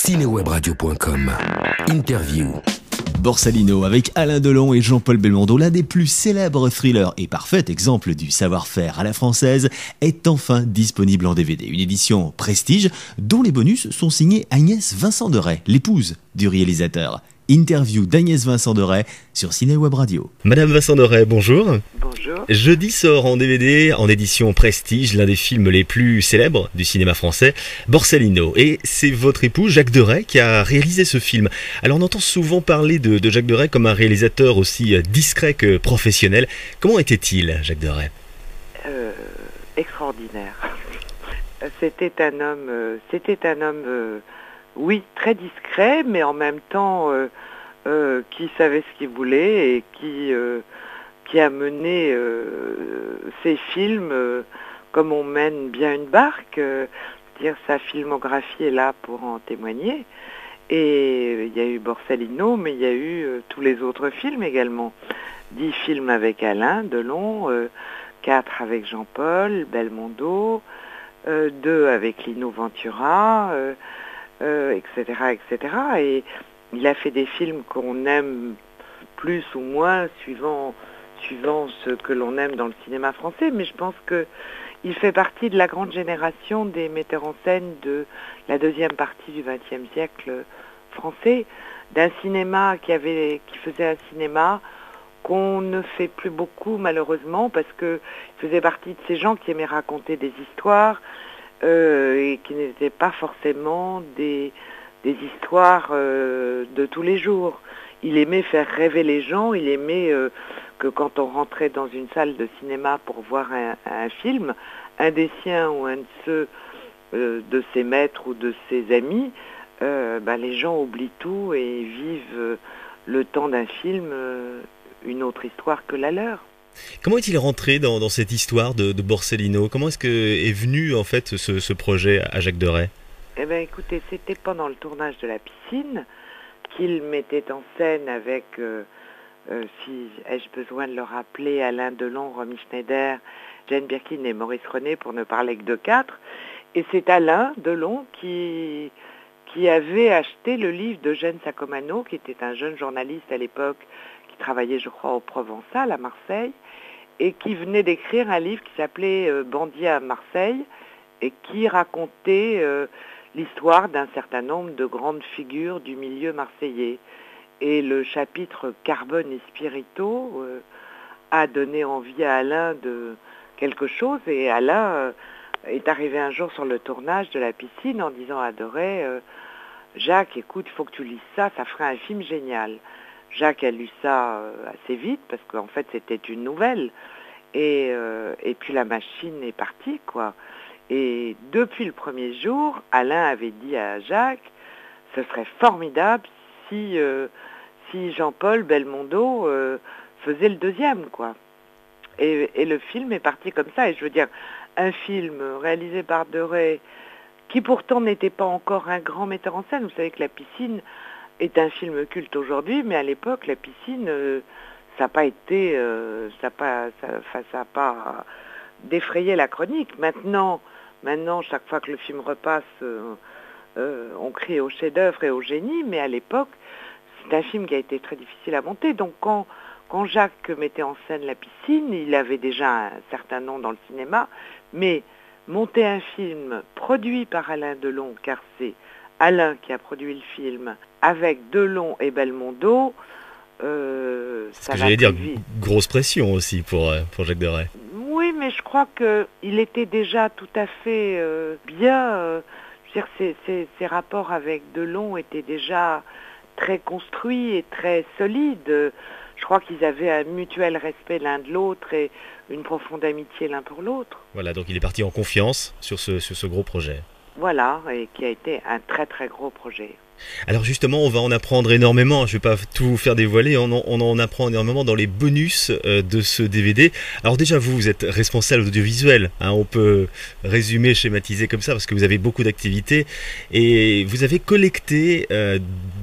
cinéwebradio.com. Interview. Borsalino avec Alain Delon et Jean-Paul Belmondo, l'un des plus célèbres thrillers et parfait exemple du savoir-faire à la française, est enfin disponible en DVD. Une édition prestige dont les bonus sont signés Agnès Vincent de Rais, l'épouse du réalisateur. Interview d'Agnès Vincent de Rais sur Ciné Web Radio. Madame Vincent de Rais, bonjour. Bonjour. Jeudi sort en DVD, en édition prestige, l'un des films les plus célèbres du cinéma français, Borsalino. Et c'est votre époux, Jacques de Rais, qui a réalisé ce film. Alors on entend souvent parler de Jacques de Rais comme un réalisateur aussi discret que professionnel. Comment était-il, Jacques de Rais ? Extraordinaire. C'était un homme, oui, très discret, mais en même temps qui savait ce qu'il voulait et qui a mené ses films comme on mène bien une barque. Dire sa filmographie est là pour en témoigner. Et il y a eu Borsalino, mais il y a eu tous les autres films également. 10 films avec Alain Delon, 4 avec Jean-Paul Belmondo, 2 avec Lino Ventura, etc., etc. Et il a fait des films qu'on aime plus ou moins suivant ce que l'on aime dans le cinéma français, mais je pense qu'il fait partie de la grande génération des metteurs en scène de la deuxième partie du XXe siècle français, d'un cinéma qui faisait un cinéma qu'on ne fait plus beaucoup malheureusement, parce qu'il faisait partie de ces gens qui aimaient raconter des histoires, et qui n'étaient pas forcément des histoires de tous les jours. Il aimait faire rêver les gens, il aimait que quand on rentrait dans une salle de cinéma pour voir un film, un des siens ou un de ceux de ses maîtres ou de ses amis, les gens oublient tout et vivent le temps d'un film une autre histoire que la leur. Comment est-il rentré dans cette histoire de Borsalino ? Comment est-ce que est venu en fait ce projet à Jacques de Rais ? Eh bien écoutez, c'était pendant le tournage de La Piscine qu'il mettait en scène avec, si ai-je besoin de le rappeler, Alain Delon, Romy Schneider, Jane Birkin et Maurice René, pour ne parler que de 4. Et c'est Alain Delon qui avait acheté le livre d'Eugène Sacomano, qui était un jeune journaliste à l'époque, qui travaillait, je crois, au Provençal, à Marseille, et qui venait d'écrire un livre qui s'appelait Bandit à Marseille, et qui racontait l'histoire d'un certain nombre de grandes figures du milieu marseillais. Et le chapitre Carbone et Spirito a donné envie à Alain de quelque chose, et Alain est arrivé un jour sur le tournage de La Piscine en disant à de Rais, Jacques, écoute, il faut que tu lises ça, ça ferait un film génial. Jacques a lu ça assez vite, parce qu'en fait c'était une nouvelle, et puis la machine est partie, quoi. Et depuis le premier jour, Alain avait dit à Jacques, ce serait formidable si Jean-Paul Belmondo faisait le deuxième, quoi. Et le film est parti comme ça, et je veux dire, un film réalisé par de Rais, qui pourtant n'était pas encore un grand metteur en scène. Vous savez que La Piscine est un film culte aujourd'hui, mais à l'époque, La Piscine, ça n'a pas été, ça n'a pas défrayé la chronique. Maintenant, chaque fois que le film repasse, on crie au chef-d'œuvre et au génie, mais à l'époque, c'est un film qui a été très difficile à monter. Donc quand Jacques mettait en scène La Piscine, il avait déjà un certain nom dans le cinéma, mais monter un film produit par Alain Delon, car c'est Alain qui a produit le film, avec Delon et Belmondo, ça va dire vite. Grosse pression aussi pour Jacques de Rais. Oui, mais je crois qu'il était déjà tout à fait bien. Je veux dire, ses rapports avec Delon étaient déjà très construits et très solides. Je crois qu'ils avaient un mutuel respect l'un de l'autre et une profonde amitié l'un pour l'autre. Voilà, donc il est parti en confiance sur ce gros projet. Voilà, et qui a été un très très gros projet. Alors justement, on va en apprendre énormément. Je ne vais pas tout vous faire dévoiler. On en apprend énormément dans les bonus de ce DVD. Alors déjà, vous êtes responsable audiovisuel. On peut résumer, schématiser comme ça, parce que vous avez beaucoup d'activités. Et vous avez collecté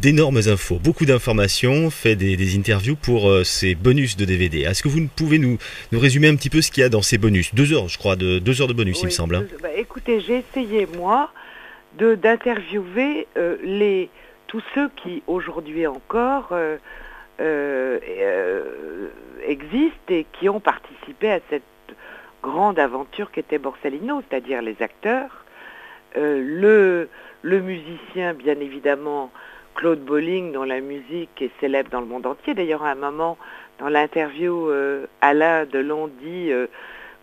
d'énormes infos, beaucoup d'informations, fait des interviews pour ces bonus de DVD. Est-ce que vous pouvez nous résumer un petit peu ce qu'il y a dans ces bonus ? 2 heures, je crois, 2 heures de bonus, oui, il me semble. Écoutez, j'ai essayé, moi, d'interviewer tous ceux qui aujourd'hui encore existent et qui ont participé à cette grande aventure qu'était Borsalino, c'est-à-dire les acteurs, le musicien bien évidemment Claude Bolling, dont la musique est célèbre dans le monde entier. D'ailleurs, à un moment, dans l'interview, Alain Delon dit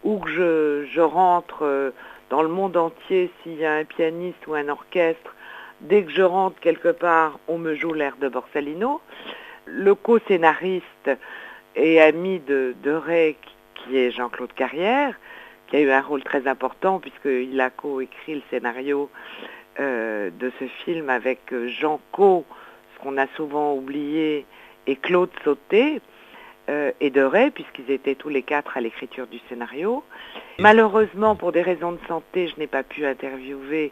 où que je rentre dans le monde entier, s'il y a un pianiste ou un orchestre, dès que je rentre quelque part, on me joue l'air de Borsalino. Le co-scénariste et ami de Ray, qui est Jean-Claude Carrière, qui a eu un rôle très important puisqu'il a co-écrit le scénario de ce film avec Jean Caux, ce qu'on a souvent oublié, et Claude Sauté, et de Ray, puisqu'ils étaient tous les quatre à l'écriture du scénario. Malheureusement, pour des raisons de santé, je n'ai pas pu interviewer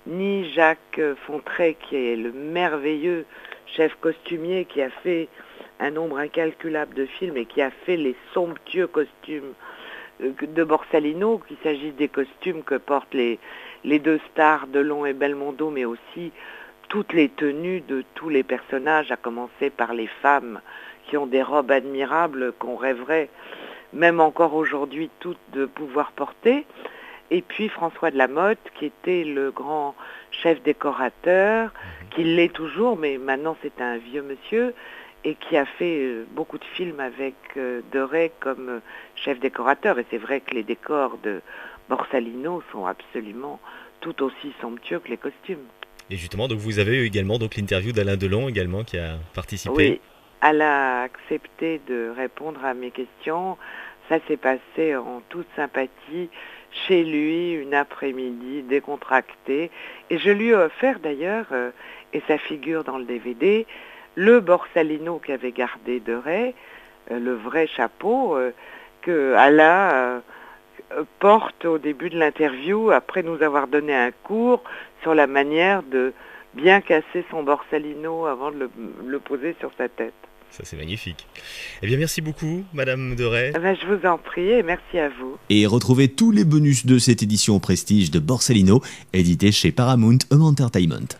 ni Jacques Fontray, qui est le merveilleux chef costumier qui a fait un nombre incalculable de films et qui a fait les somptueux costumes de Borsalino, qu'il s'agisse des costumes que portent les deux stars Delon et Belmondo, mais aussi toutes les tenues de tous les personnages, à commencer par les femmes qui ont des robes admirables qu'on rêverait, même encore aujourd'hui, toutes de pouvoir porter. Et puis François de Lamotte, qui était le grand chef décorateur, qui l'est toujours, mais maintenant c'est un vieux monsieur, et qui a fait beaucoup de films avec de Ray comme chef décorateur. Et c'est vrai que les décors de Borsalino sont absolument tout aussi somptueux que les costumes. Et justement, donc vous avez eu également donc l'interview d'Alain Delon également qui a participé. Oui, elle a accepté de répondre à mes questions. Ça s'est passé en toute sympathie chez lui, une après-midi décontractée. Et je lui ai offert d'ailleurs, et ça figure dans le DVD, le Borsalino qu'avait gardé de Ray, le vrai chapeau que Alain porte au début de l'interview, après nous avoir donné un cours sur la manière de bien casser son Borsalino avant de le poser sur sa tête. Ça, c'est magnifique. Eh bien, merci beaucoup, Madame de Ray. Je vous en prie et merci à vous. Et retrouvez tous les bonus de cette édition Prestige de Borsalino, édité chez Paramount Home Entertainment.